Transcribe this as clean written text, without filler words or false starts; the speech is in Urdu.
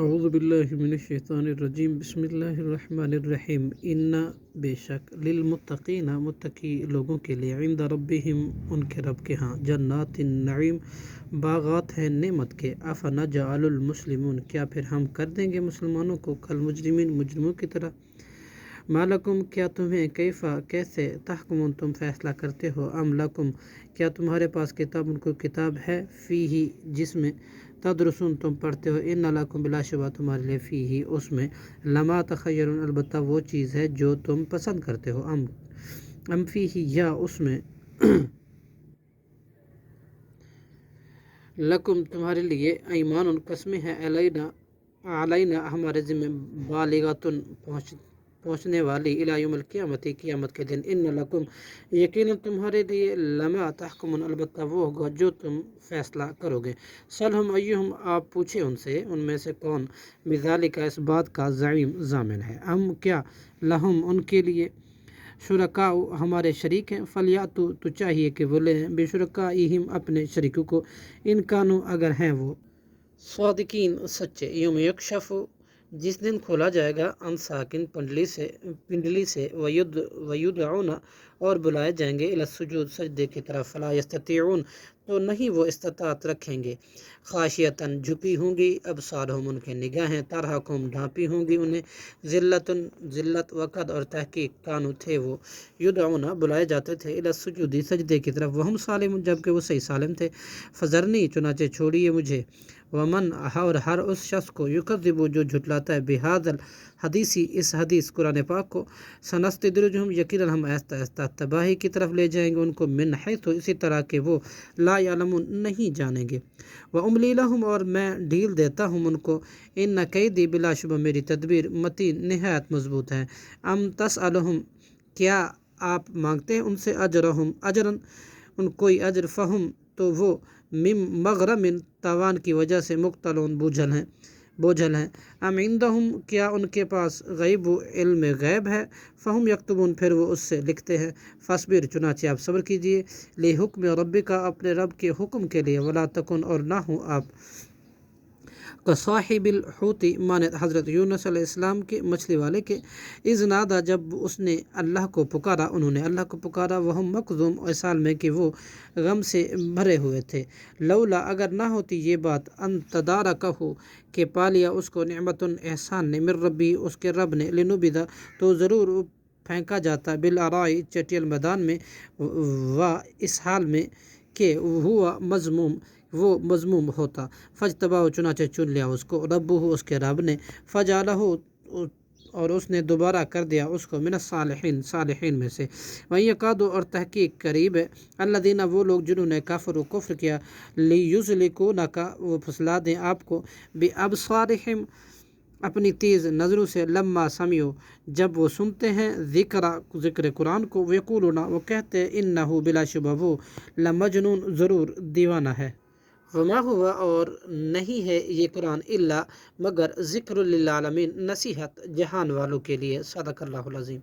اعوذ باللہ من الشیطان الرجیم، بسم اللہ الرحمن الرحیم۔ انا بے شک، للمتقین متقی لوگوں کے لیے، عند ربہم ان کے رب کے ہاں، جنات النعیم باغات ہیں نعمت کے، افنجعل المسلمون کیا پھر ہم کر دیں گے مسلمانوں کو کالمجرمین مجرموں کی طرح؟ ما لکم کیا تمہیں، کیفا کیسے، تحکمون تم فیصلہ کرتے ہو، ام لکم کیا تمہارے پاس کتاب ان کو کتاب ہے، فیہ جس میں، تدرسون تم پڑھتے ہو، ان لکم بلا شبہ تمہارے لیے، فیہ اس میں، لما تخیرون البتہ وہ چیز ہے جو تم پسند کرتے ہو، ام فیہ یا اس میں، لکم تمہارے لیے، ایمان قسمیں ہیں، علینا ہمارے ذمہ، بالغاتن پہنچنے والی، الی یوم القیامت قیامت کے دن، ان لکم یقیناً تمہارے لیے، لما تحکمون البتہ وہ ہوگا جو تم فیصلہ کرو گے، سلہم ایہم آپ پوچھیں ان سے، ان میں سے کون، بذالک اس بات کا زعیم ضامن ہے، ام کیا، لہم ان کے لیے، شرکاء ہمارے شریک ہیں، فلیاتو تو چاہیے کہ وہ لیں، بشرکائہم اپنے شریکوں کو، ان کانوا اگر ہیں وہ، صادقین سچے، یوم یکشف جس دن کھولا جائے گا، عن ساکن پنڈلی سے، ویدعون اور بلائے جائیں گے، الی السجود سجدے کی طرف، فلا یستطیعون تو نہیں وہ استطاعت رکھیں گے، خاشیتاً جھکی ہوں گی، ابصارہم ان کے نگاہیں، ترہقہم ڈھانپی ہوں گی انہیں، ذلت وقت اور تحقیق، کانو تھے وہ، یدعون بلائے جاتے تھے، الی السجود سجدے کی طرف، وہم سالمون جبکہ وہ صحیح سالم تھے، فذرنی چنانچہ چھوڑیے مجھے، ومن اور ہر اس شخص کو، یکذب جو جھٹلاتا ہے، بہذا الحدیث اس حدیث قرآن پاک کو، سنستدرجہم یقیناً ہم آہستہ آہستہ تباہی کی طرف لے جائیں گے ان کو، من حیث اسی طرح کہ وہ، لا یعلمون نہیں جانیں گے، واملی لہم اور میں ڈھیل دیتا ہوں ان کو، ان کیدی بلا شبہ میری تدبیر، متین نہایت مضبوط ہے، ام تسألہم کیا آپ مانگتے ہیں ان سے، اجرن ان کوئی اجر، فہم تو وہ، من مغرم تاوان کی وجہ سے، مقتلون بوجھل ہیں، ام عندہم کیا ان کے پاس، غیب علم غیب ہے، فہم یکتبون پھر وہ اس سے لکھتے ہیں، فاصبر چنانچہ آپ صبر کیجئے، لحکم ربک اپنے رب کے حکم کے لیے، ولا تکن اور نہ ہوں آپ، کصاحب الحوت مانند حضرت یونس علیہ السلام کے مچھلی والے کے، اذ نادا جب اس نے اللہ کو پکارا، انہوں نے اللہ کو پکارا، وہم مکظوم اس حال میں کہ وہ غم سے بھرے ہوئے تھے، لولا اگر نہ ہوتی یہ بات، ان تدارکہ کہ پا لیا اس کو، نعمت احسان نے، من ربی اس کے رب نے، لنبذ تو ضرور پھینکا جاتا، بالعراء چٹیل میدان میں، و اس حال میں کہ وہ مذموم ہوتا، فاجتباہ چنانچہ چن لیا اس کو، ربہ اس کے رب نے، فجعلہ اور اس نے دوبارہ کر دیا اس کو، من الصالحین صالحین میں سے، وَإِن يَكَادُ اور تحقیق قریب ہے، الذین وہ لوگ جنہوں نے کفر کیا، لیزلقونک وہ پھسلا دیں آپ کو، بِأَبْصَارِهِمْ اپنی تیز نظروں سے، لما سمعوا جب وہ سنتے ہیں، ذکر قرآن کو، ویقولون وہ کہتے ہیں، انہ بلا شبہ وہ، لمجنون ضرور دیوانہ ہے، وما ہوا اور نہیں ہے یہ قرآن، الا مگر ذکر للعالمین نصیحت جہان والوں کے لیے، صدق اللہ العظیم۔